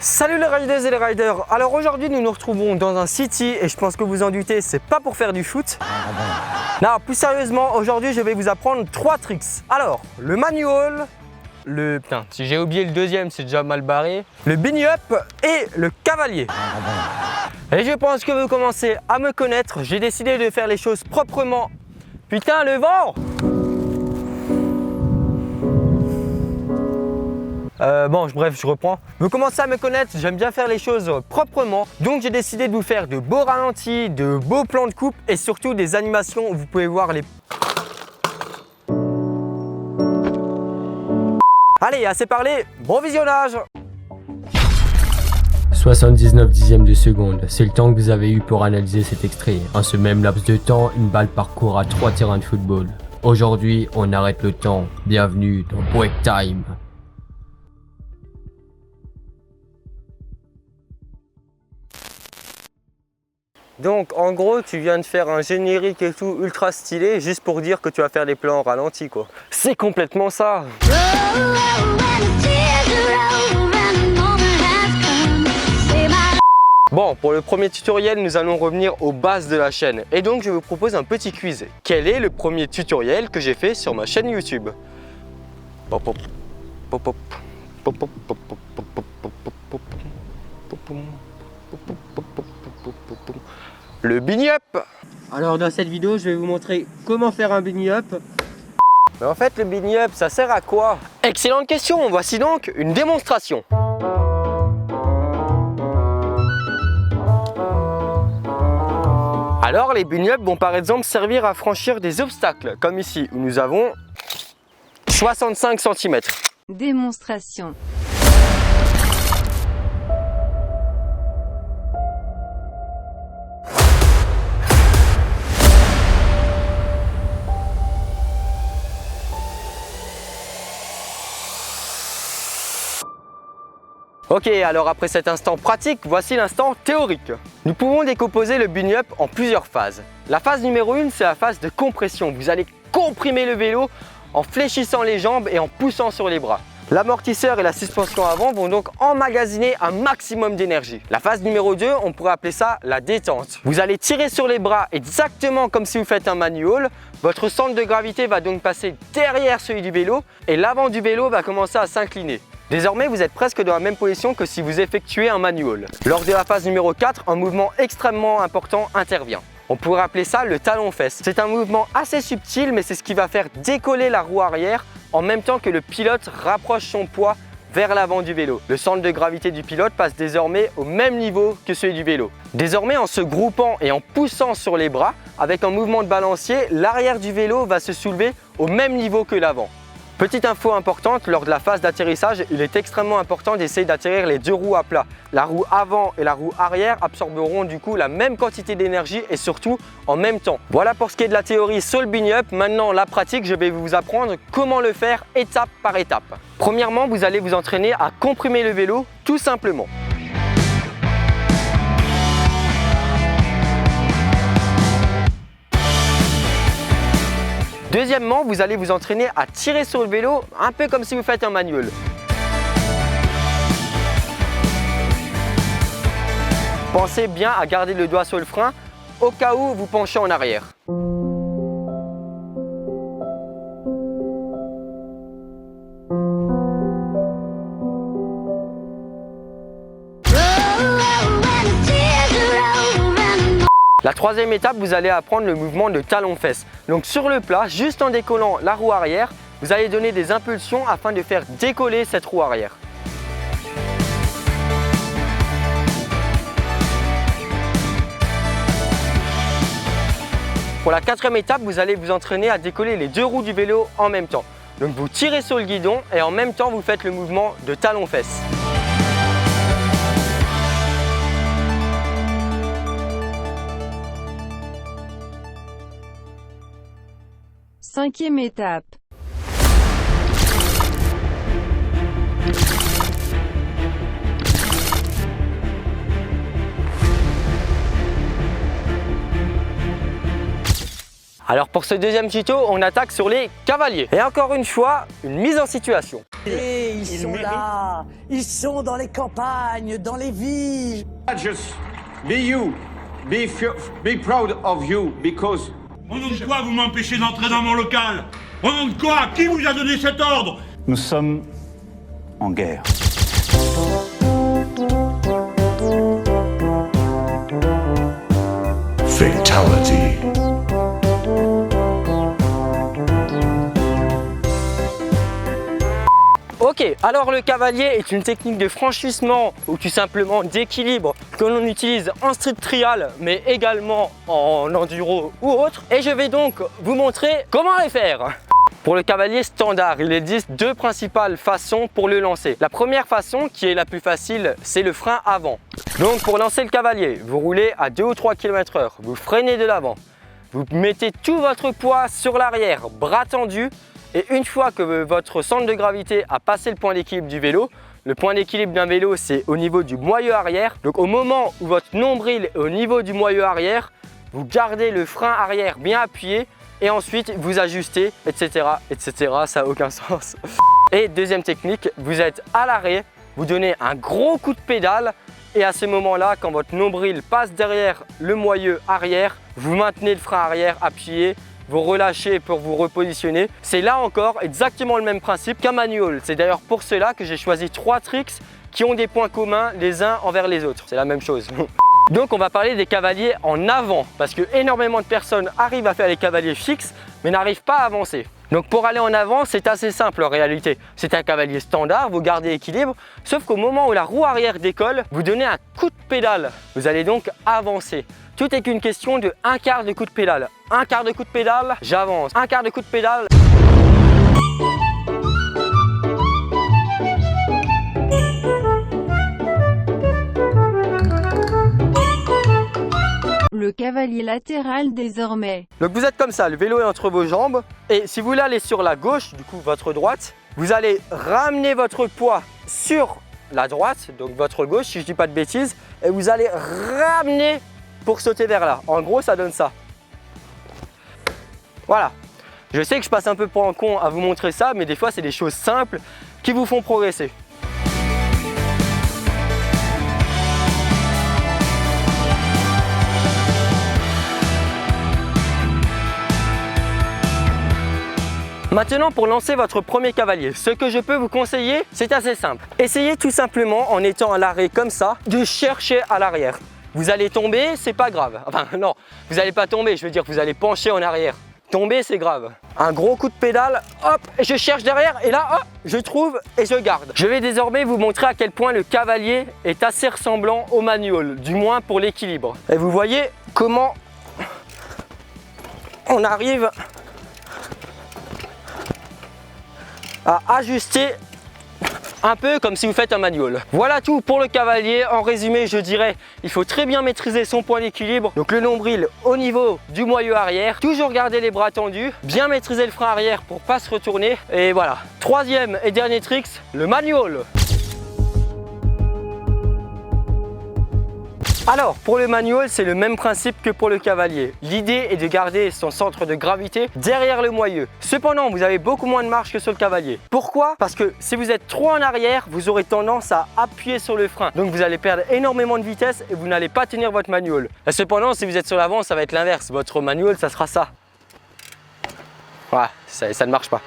Salut les riders et les riders. Alors aujourd'hui nous nous retrouvons dans un city et je pense que vous en doutez, c'est pas pour faire du foot. Non, plus sérieusement, aujourd'hui je vais vous apprendre 3 tricks. Alors, le manual, putain, si j'ai oublié le deuxième, c'est déjà mal barré. Le beanie up et le cavalier. Et je pense que vous commencez à me connaître, j'ai décidé de faire les choses proprement. Putain, le vent! Bref, je reprends. Vous commencez à me connaître, j'aime bien faire les choses proprement. Donc j'ai décidé de vous faire de beaux ralentis, de beaux plans de coupe et surtout des animations où vous pouvez voir les... Allez, assez parlé, bon visionnage! 79 dixièmes de seconde, c'est le temps que vous avez eu pour analyser cet extrait. En ce même laps de temps, une balle parcourt à 3 terrains de football. Aujourd'hui, on arrête le temps. Bienvenue dans Break Time. Donc en gros tu viens de faire un générique et tout ultra stylé juste pour dire que tu vas faire des plans ralentis quoi. C'est complètement ça. Bon, pour le premier tutoriel, nous allons revenir aux bases de la chaîne. Et donc je vous propose un petit quiz. Quel est le premier tutoriel que j'ai fait sur ma chaîne YouTube? Pop, pop, pop, pop, pop, pop, pop, pop, pop, pop, pop, pop, pop. Le beanie up. Alors dans cette vidéo je vais vous montrer comment faire un beanie up. Mais en fait le beanie up ça sert à quoi? Excellente question, voici donc une démonstration. Alors les beanie up vont par exemple servir à franchir des obstacles comme ici où nous avons 65 cm. Démonstration. Ok, alors après cet instant pratique, voici l'instant théorique. Nous pouvons décomposer le beanie up en plusieurs phases. La phase numéro 1, c'est la phase de compression. Vous allez comprimer le vélo en fléchissant les jambes et en poussant sur les bras. L'amortisseur et la suspension avant vont donc emmagasiner un maximum d'énergie. La phase numéro 2, on pourrait appeler ça la détente. Vous allez tirer sur les bras exactement comme si vous faites un manual. Votre centre de gravité va donc passer derrière celui du vélo et l'avant du vélo va commencer à s'incliner. Désormais, vous êtes presque dans la même position que si vous effectuez un manual. Lors de la phase numéro 4, un mouvement extrêmement important intervient. On pourrait appeler ça le talon-fesse. C'est un mouvement assez subtil, mais c'est ce qui va faire décoller la roue arrière en même temps que le pilote rapproche son poids vers l'avant du vélo. Le centre de gravité du pilote passe désormais au même niveau que celui du vélo. Désormais, en se groupant et en poussant sur les bras, avec un mouvement de balancier, l'arrière du vélo va se soulever au même niveau que l'avant. Petite info importante, lors de la phase d'atterrissage, il est extrêmement important d'essayer d'atterrir les deux roues à plat. La roue avant et la roue arrière absorberont du coup la même quantité d'énergie et surtout en même temps. Voilà pour ce qui est de la théorie sur le beanie up. Maintenant la pratique, je vais vous apprendre comment le faire étape par étape. Premièrement, vous allez vous entraîner à comprimer le vélo tout simplement. Deuxièmement, vous allez vous entraîner à tirer sur le vélo un peu comme si vous faites un manual. Pensez bien à garder le doigt sur le frein au cas où vous penchez en arrière. La troisième étape, vous allez apprendre le mouvement de talon-fesse. Donc sur le plat, juste en décollant la roue arrière, vous allez donner des impulsions afin de faire décoller cette roue arrière. Pour la quatrième étape, vous allez vous entraîner à décoller les deux roues du vélo en même temps. Donc vous tirez sur le guidon et en même temps vous faites le mouvement de talon-fesse. Cinquième étape. Alors pour ce deuxième tuto, on attaque sur les cavaliers. Et encore une fois, une mise en situation. Et ils sont là, ils sont dans les campagnes, dans les villes. Just be you, be proud of you, because... Au nom de quoi vous m'empêchez d'entrer dans mon local? Au nom de quoi? Qui vous a donné cet ordre? Nous sommes en guerre. Fatality. Ok, alors le cavalier est une technique de franchissement ou tout simplement d'équilibre que l'on utilise en street trial mais également en enduro ou autre. Et je vais donc vous montrer comment les faire. Pour le cavalier standard, il existe deux principales façons pour le lancer. La première façon, qui est la plus facile, c'est le frein avant. Donc pour lancer le cavalier, vous roulez à 2 ou 3 km/h, vous freinez de l'avant, vous mettez tout votre poids sur l'arrière, bras tendus, et une fois que votre centre de gravité a passé le point d'équilibre du vélo, le point d'équilibre d'un vélo c'est au niveau du moyeu arrière, donc au moment où votre nombril est au niveau du moyeu arrière, vous gardez le frein arrière bien appuyé, et ensuite vous ajustez, etc. Ça n'a aucun sens. Et deuxième technique, vous êtes à l'arrêt, vous donnez un gros coup de pédale et à ce moment-là, quand votre nombril passe derrière le moyeu arrière, vous maintenez le frein arrière appuyé, vous relâchez pour vous repositionner. C'est là encore exactement le même principe qu'un manual. C'est d'ailleurs pour cela que j'ai choisi 3 tricks qui ont des points communs les uns envers les autres. C'est la même chose. Donc on va parler des cavaliers en avant parce que énormément de personnes arrivent à faire les cavaliers fixes mais n'arrivent pas à avancer. Donc pour aller en avant, c'est assez simple en réalité. C'est un cavalier standard, vous gardez l'équilibre, sauf qu'au moment où la roue arrière décolle, vous donnez un coup de pédale. Vous allez donc avancer. Tout est qu'une question de un quart de coup de pédale. Un quart de coup de pédale, j'avance. Un quart de coup de pédale. Le cavalier latéral désormais. Donc vous êtes comme ça, le vélo est entre vos jambes. Et si vous voulez aller sur la gauche, du coup votre droite, vous allez ramener votre poids sur la droite, donc votre gauche si je ne dis pas de bêtises. Et vous allez ramener pour sauter vers là. En gros ça donne ça. Voilà. Je sais que je passe un peu pour un con à vous montrer ça, mais des fois c'est des choses simples qui vous font progresser. Maintenant, pour lancer votre premier cavalier, ce que je peux vous conseiller, c'est assez simple. Essayez tout simplement, en étant à l'arrêt comme ça, de chercher à l'arrière. Vous allez tomber, c'est pas grave. Enfin non, vous n'allez pas tomber, je veux dire vous allez pencher en arrière. Tomber, c'est grave. Un gros coup de pédale, hop, et je cherche derrière, et là, hop, je trouve et je garde. Je vais désormais vous montrer à quel point le cavalier est assez ressemblant au manual, du moins pour l'équilibre. Et vous voyez comment on arrive à ajuster un peu comme si vous faites un manual. Voilà tout pour le cavalier. En résumé, je dirais, il faut très bien maîtriser son point d'équilibre. Donc le nombril au niveau du moyeu arrière. Toujours garder les bras tendus. Bien maîtriser le frein arrière pour pas se retourner. Et voilà. Troisième et dernier trick, le manual. Alors, pour le manual, c'est le même principe que pour le cavalier. L'idée est de garder son centre de gravité derrière le moyeu. Cependant, vous avez beaucoup moins de marge que sur le cavalier. Pourquoi? Parce que si vous êtes trop en arrière, vous aurez tendance à appuyer sur le frein. Donc vous allez perdre énormément de vitesse et vous n'allez pas tenir votre manual. Et cependant, si vous êtes sur l'avant, ça va être l'inverse. Votre manual, ça sera ça. Voilà, ça ne marche pas.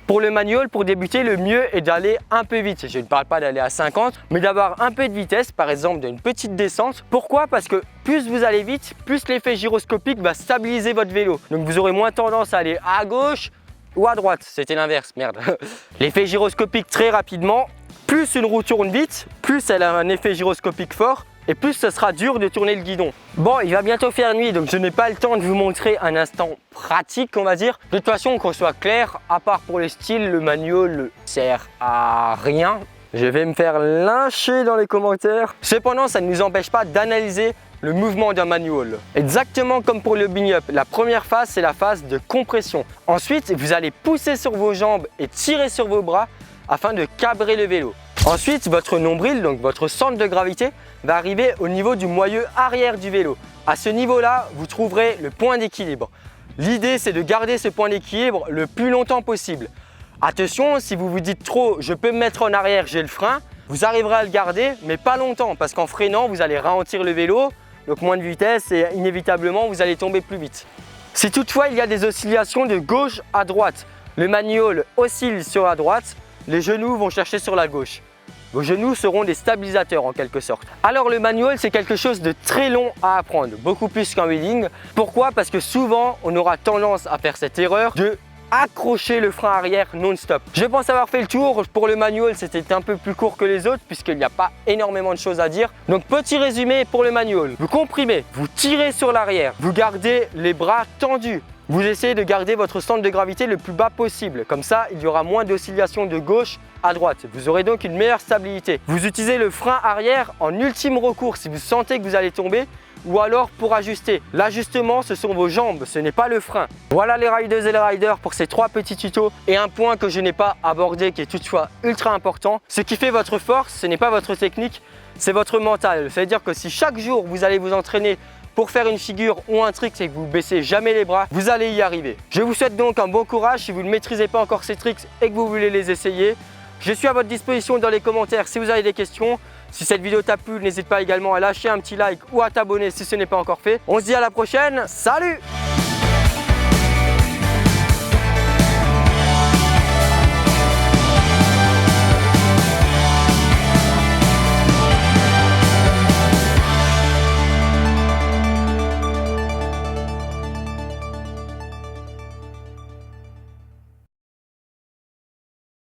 Pour le manual, pour débuter, le mieux est d'aller un peu vite. Je ne parle pas d'aller à 50, mais d'avoir un peu de vitesse, par exemple d'une petite descente. Pourquoi? Parce que plus vous allez vite, plus l'effet gyroscopique va stabiliser votre vélo. Donc vous aurez moins tendance à aller à gauche ou à droite. C'était l'inverse, merde. L'effet gyroscopique très rapidement, plus une roue tourne vite, plus elle a un effet gyroscopique fort. Et plus ce sera dur de tourner le guidon. Bon, il va bientôt faire nuit, donc je n'ai pas le temps de vous montrer un instant pratique, on va dire. De toute façon, qu'on soit clair, à part pour le style, le manual ne sert à rien. Je vais me faire lyncher dans les commentaires. Cependant, ça ne nous empêche pas d'analyser le mouvement d'un manual. Exactement comme pour le bing-up, la première phase, c'est la phase de compression. Ensuite, vous allez pousser sur vos jambes et tirer sur vos bras afin de cabrer le vélo. Ensuite, votre nombril, donc votre centre de gravité, va arriver au niveau du moyeu arrière du vélo. À ce niveau-là, vous trouverez le point d'équilibre. L'idée, c'est de garder ce point d'équilibre le plus longtemps possible. Attention, si vous vous dites trop, je peux me mettre en arrière, j'ai le frein, vous arriverez à le garder, mais pas longtemps, parce qu'en freinant, vous allez ralentir le vélo, donc moins de vitesse et inévitablement, vous allez tomber plus vite. Si toutefois, il y a des oscillations de gauche à droite, le manual oscille sur la droite, les genoux vont chercher sur la gauche. Vos genoux seront des stabilisateurs en quelque sorte. Alors le manual, c'est quelque chose de très long à apprendre, beaucoup plus qu'en wheeling. Pourquoi? Parce que souvent, on aura tendance à faire cette erreur de accrocher le frein arrière non-stop. Je pense avoir fait le tour. Pour le manual, c'était un peu plus court que les autres puisqu'il n'y a pas énormément de choses à dire. Donc petit résumé pour le manual. Vous comprimez, vous tirez sur l'arrière, vous gardez les bras tendus. Vous essayez de garder votre centre de gravité le plus bas possible. Comme ça, il y aura moins d'oscillations de gauche à droite. Vous aurez donc une meilleure stabilité. Vous utilisez le frein arrière en ultime recours si vous sentez que vous allez tomber ou alors pour ajuster. L'ajustement, ce sont vos jambes, ce n'est pas le frein. Voilà les riders et les riders pour ces 3 petits tutos. Et un point que je n'ai pas abordé qui est toutefois ultra important. Ce qui fait votre force, ce n'est pas votre technique, c'est votre mental. C'est-à-dire que si chaque jour vous allez vous entraîner pour faire une figure ou un trick et que vous baissez jamais les bras, vous allez y arriver. Je vous souhaite donc un bon courage si vous ne maîtrisez pas encore ces tricks et que vous voulez les essayer. Je suis à votre disposition dans les commentaires si vous avez des questions. Si cette vidéo t'a plu, n'hésite pas également à lâcher un petit like ou à t'abonner si ce n'est pas encore fait. On se dit à la prochaine, salut!